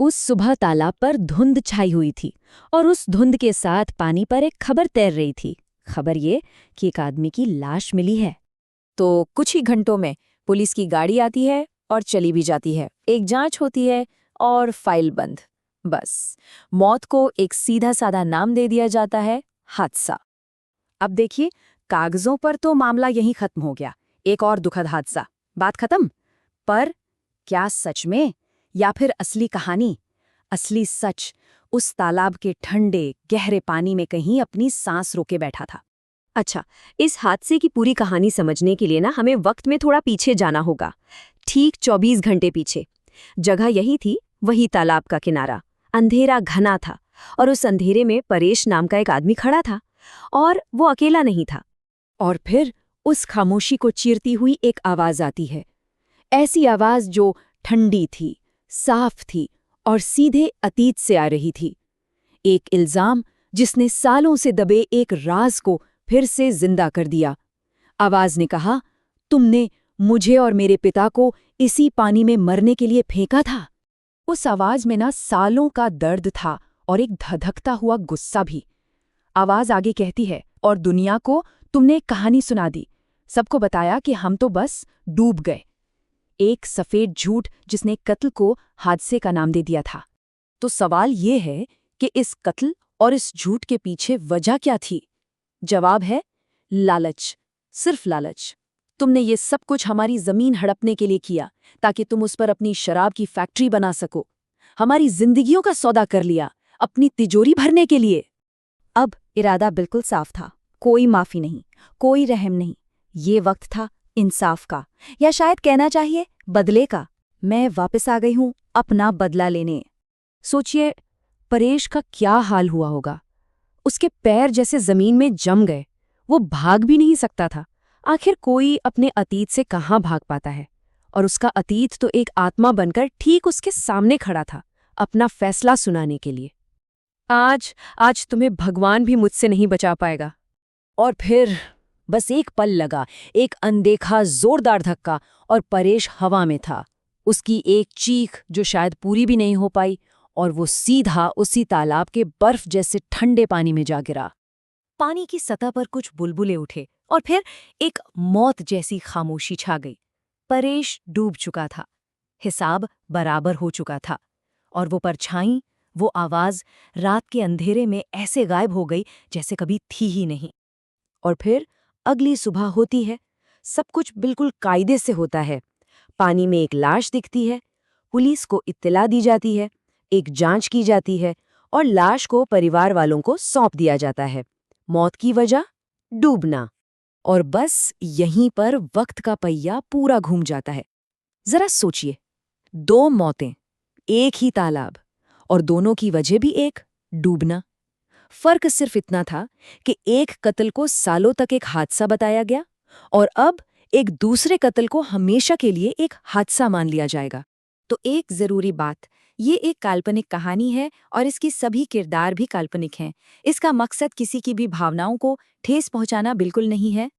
उस सुबह तालाब पर धुंध छाई हुई थी और उस धुंध के साथ पानी पर एक खबर तैर रही थी। खबर ये कि एक आदमी की लाश मिली है। तो कुछ ही घंटों में पुलिस की गाड़ी आती है और चली भी जाती है। एक जांच होती है और फाइल बंद। बस मौत को एक सीधा साधा नाम दे दिया जाता है, हादसा। अब देखिए, कागजों पर तो मामला यहीं खत्म हो गया, एक और दुखद हादसा, बात खत्म। पर क्या सच में, या फिर असली कहानी, असली सच उस तालाब के ठंडे गहरे पानी में कहीं अपनी सांस रोके बैठा था। अच्छा, इस हादसे की पूरी कहानी समझने के लिए ना हमें वक्त में थोड़ा पीछे जाना होगा। ठीक 24 घंटे पीछे। जगह यही थी, वही तालाब का किनारा। अंधेरा घना था और उस अंधेरे में परेश नाम का एक आदमी खड़ा था और वो अकेला नहीं था। और फिर उस खामोशी को चीरती हुई एक आवाज आती है। ऐसी आवाज जो ठंडी थी, साफ थी और सीधे अतीत से आ रही थी। एक इल्जाम जिसने सालों से दबे एक राज को फिर से जिंदा कर दिया। आवाज ने कहा, तुमने मुझे और मेरे पिता को इसी पानी में मरने के लिए फेंका था। उस आवाज में ना सालों का दर्द था और एक धधकता हुआ गुस्सा भी। आवाज आगे कहती है, और दुनिया को तुमने एक कहानी सुना दी, सबको बताया कि हम तो बस डूब गए। एक सफेद झूठ जिसने कत्ल को हादसे का नाम दे दिया था। तो सवाल ये है कि इस कत्ल और इस झूठ के पीछे वजह क्या थी? जवाब है लालच, सिर्फ लालच। तुमने ये सब कुछ हमारी जमीन हड़पने के लिए किया ताकि तुम उस पर अपनी शराब की फैक्ट्री बना सको। हमारी जिंदगियों का सौदा कर लिया अपनी तिजोरी भरने के लिए। अब इरादा बिल्कुल साफ था, कोई माफी नहीं, कोई रहम नहीं। ये वक्त था इंसाफ का, या शायद कहना चाहिए बदले का। मैं वापस आ गई हूं अपना बदला लेने। सोचिए, परेश का क्या हाल हुआ होगा। उसके पैर जैसे जमीन में जम गए। वो भाग भी नहीं सकता था। आखिर कोई अपने अतीत से कहाँ भाग पाता है? और उसका अतीत तो एक आत्मा बनकर ठीक उसके सामने खड़ा था, अपना फैसला सुनाने के लिए। आज तुम्हें भगवान भी मुझसे नहीं बचा पाएगा। और फिर बस एक पल लगा, एक अनदेखा जोरदार धक्का, और परेश हवा में था। उसकी एक चीख जो शायद पूरी भी नहीं हो पाई, और वो सीधा उसी तालाब के बर्फ जैसे ठंडे पानी में जा गिरा। पानी की सतह पर कुछ बुलबुले उठे और फिर एक मौत जैसी खामोशी छा गई। परेश डूब चुका था, हिसाब बराबर हो चुका था, और वो परछाई, वो आवाज रात के अंधेरे में ऐसे गायब हो गई जैसे कभी थी ही नहीं। और फिर अगली सुबह होती है, सब कुछ बिल्कुल कायदे से होता है। पानी में एक लाश दिखती है, पुलिस को इत्तला दी जाती है, एक जांच की जाती है और लाश को परिवार वालों को सौंप दिया जाता है। मौत की वजह? डूबना। और बस यहीं पर वक्त का पहिया पूरा घूम जाता है। जरा सोचिए, 2 मौतें, एक ही तालाब, और दोनों की वजह भी एक, डूबना। फर्क सिर्फ इतना था कि एक कत्ल को सालों तक एक हादसा बताया गया और अब एक दूसरे कत्ल को हमेशा के लिए एक हादसा मान लिया जाएगा। तो एक जरूरी बात, ये एक काल्पनिक कहानी है और इसकी सभी किरदार भी काल्पनिक हैं। इसका मकसद किसी की भी भावनाओं को ठेस पहुंचाना बिल्कुल नहीं है।